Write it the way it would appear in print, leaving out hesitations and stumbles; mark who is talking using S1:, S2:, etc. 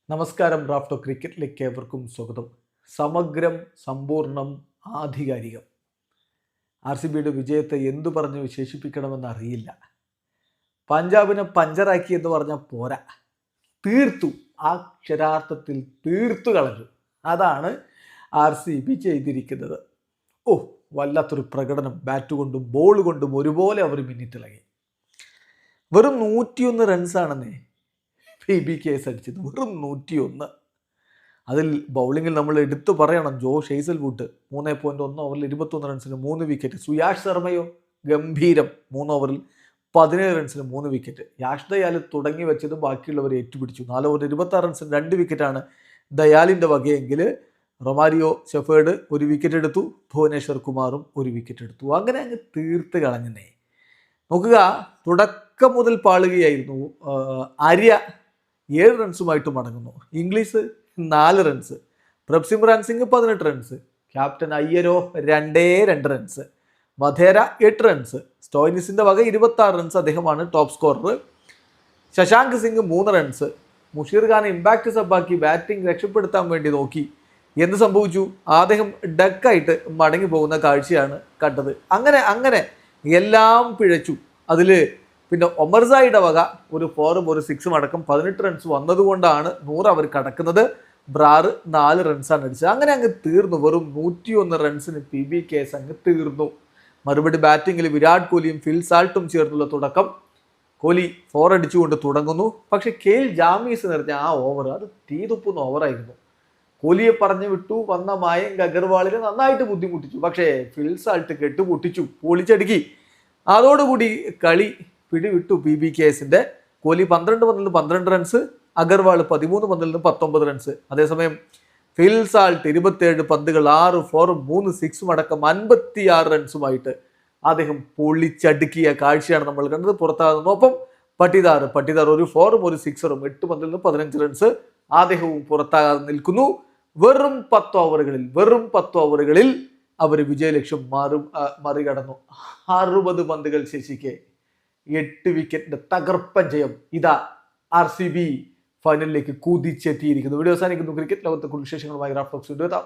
S1: നമസ്കാരം. റാഫ്റ്റോ ക്രിക്കറ്റിലേക്ക് ഏവർക്കും സ്വാഗതം. സമഗ്രം, സമ്പൂർണ്ണം, ആധികാരികം. RCBയുടെ വിജയത്തെ എന്തു പറഞ്ഞ് വിശേഷിപ്പിക്കണമെന്ന് അറിയില്ല. പഞ്ചാബിനെ പഞ്ചറാക്കി എന്ന് പറഞ്ഞാൽ പോരാ, തീർത്തു. അക്ഷരാർത്ഥത്തിൽ തീർത്തു കളഞ്ഞു. അതാണ് RCB ചെയ്തിരിക്കുന്നത്. വല്ലാത്തൊരു പ്രകടനം. ബാറ്റ് കൊണ്ടും ബോൾ കൊണ്ടും ഒരുപോലെ അവർ മിന്നിത്തിളങ്ങി. വെറും 101 റൺസാണെന്നേ PBKS അടിച്ചത്. വെറും 101. അതിൽ ബൗളിങ്ങിൽ നമ്മൾ എടുത്തു പറയണം, ജോഷ് ഹേസൽവുഡ് 3.1 ഓവറിൽ 21 റൺസിന് 3 വിക്കറ്റ്. സുയാഷ് ശർമ്മയോ ഗംഭീരം, 3 ഓവറിൽ 17 റൺസിന് 3 വിക്കറ്റ്. യാഷ് ദയാൽ തുടങ്ങി വെച്ചത് ബാക്കിയുള്ളവരെ ഏറ്റുപിടിച്ചു. 4 ഓവറിൽ 26 റൺസിന് 2 വിക്കറ്റാണ് ദയാലിൻ്റെ വകയെങ്കിൽ റൊമാരിയോ ഷെഫേർഡ് 1 വിക്കറ്റ് എടുത്തു, ഭുവനേശ്വർ കുമാറും 1 വിക്കറ്റ് എടുത്തു. അങ്ങനെ അങ്ങ് തീർത്ത് കളഞ്ഞേ. നോക്കുക, തുടക്കം മുതൽ പാളുകയായിരുന്നു. ആര്യ 7 റൺസുമായിട്ട് മടങ്ങുന്നു. Inglis 4 runs, Prabhsimran Singh 18 runs, captain അയ്യരോ 2 റൺസ്, വധേര 8 റൺസ്, സ്റ്റോയിനിസിന്റെ വക 26 റൺസ്, അദ്ദേഹമാണ് top scorer. Shashank Singh 3 runs. Musheer Khan impact സബാക്കി ബാറ്റിംഗ് രക്ഷപ്പെടുത്താൻ വേണ്ടി നോക്കി. എന്ത് സംഭവിച്ചു? അദ്ദേഹം ഡക്കായിട്ട് മടങ്ങി പോകുന്ന കാഴ്ചയാണ് കണ്ടത്. അങ്ങനെ എല്ലാം പിഴച്ചു. അതിൽ പിന്നെ ഒമർസായിയുടെ വക ഒരു 4ഉം ഒരു 6ഉം അടക്കം 18 റൺസ് വന്നതുകൊണ്ടാണ് 100 അവർ കടക്കുന്നത്. ബ്രാർ 4 റൺസാണ് അടിച്ചത്. അങ്ങനെ അങ്ങ് തീർന്നു. വെറും 101 റൺസിന് PBKS അങ്ങ് തീർന്നു. മറുപടി ബാറ്റിങ്ങിൽ വിരാട് കോഹ്ലിയും ഫിൽ സാൾട്ടും ചേർന്നുള്ള തുടക്കം. കോഹ്ലി 4 അടിച്ചുകൊണ്ട് തുടങ്ങുന്നു. പക്ഷെ KL ജാമീസ് നിറഞ്ഞ ആ ഓവർ അത് തീതുപ്പുന്ന ഓവറായിരുന്നു. കോഹ്ലിയെ പറഞ്ഞു വിട്ടു വന്ന മായങ്ക് അഗർവാളിനെ നന്നായിട്ട് ബുദ്ധിമുട്ടിച്ചു. പക്ഷേ ഫിൽ സാൾട്ട് കെട്ടുപൊട്ടിച്ചു, പൊളിച്ചടുക്കി. അതോടുകൂടി കളി പിടിവിട്ടു PBKSന്റെ. കോഹ്ലി 12 പന്തിൽ നിന്ന് 12 റൺസ്, അഗർവാൾ 13 പന്തിൽ നിന്ന് 19 റൺസ്. അതേസമയം ഫിൽ സാൾട്ട് 27 പന്തുകൾ 6 4ഉം 3 6ഉം അടക്കം 56 റൺസുമായിട്ട് അദ്ദേഹം പൊളിച്ചടുക്കിയ കാഴ്ചയാണ് നമ്മൾ കണ്ടത്. പുറത്താകുന്നു. ഒപ്പം പട്ടിദാർ ഒരു 4ഉം ഒരു 6ഉം 8 പന്തിൽ നിന്ന് 15 റൺസ്, അദ്ദേഹവും പുറത്താകാതെ നിൽക്കുന്നു. വെറും 10 ഓവറുകളിൽ അവർ വിജയലക്ഷ്യം മറികടന്നു. 60 പന്തുകൾ ശേഷിക്കെ 8 വിക്കറ്റിന്റെ തകർപ്പൻ ജയം. ഇതാ RCB ഫൈനലിലേക്ക് കുതിച്ചെത്തിയിരിക്കുന്നു. വീഡിയോ അവസാനിക്കുന്നു. ക്രിക്കറ്റ് ലോകത്തെ കുറിച്ച് വിശേഷങ്ങളുമായി റാഫ്റ്റോ എത്താം.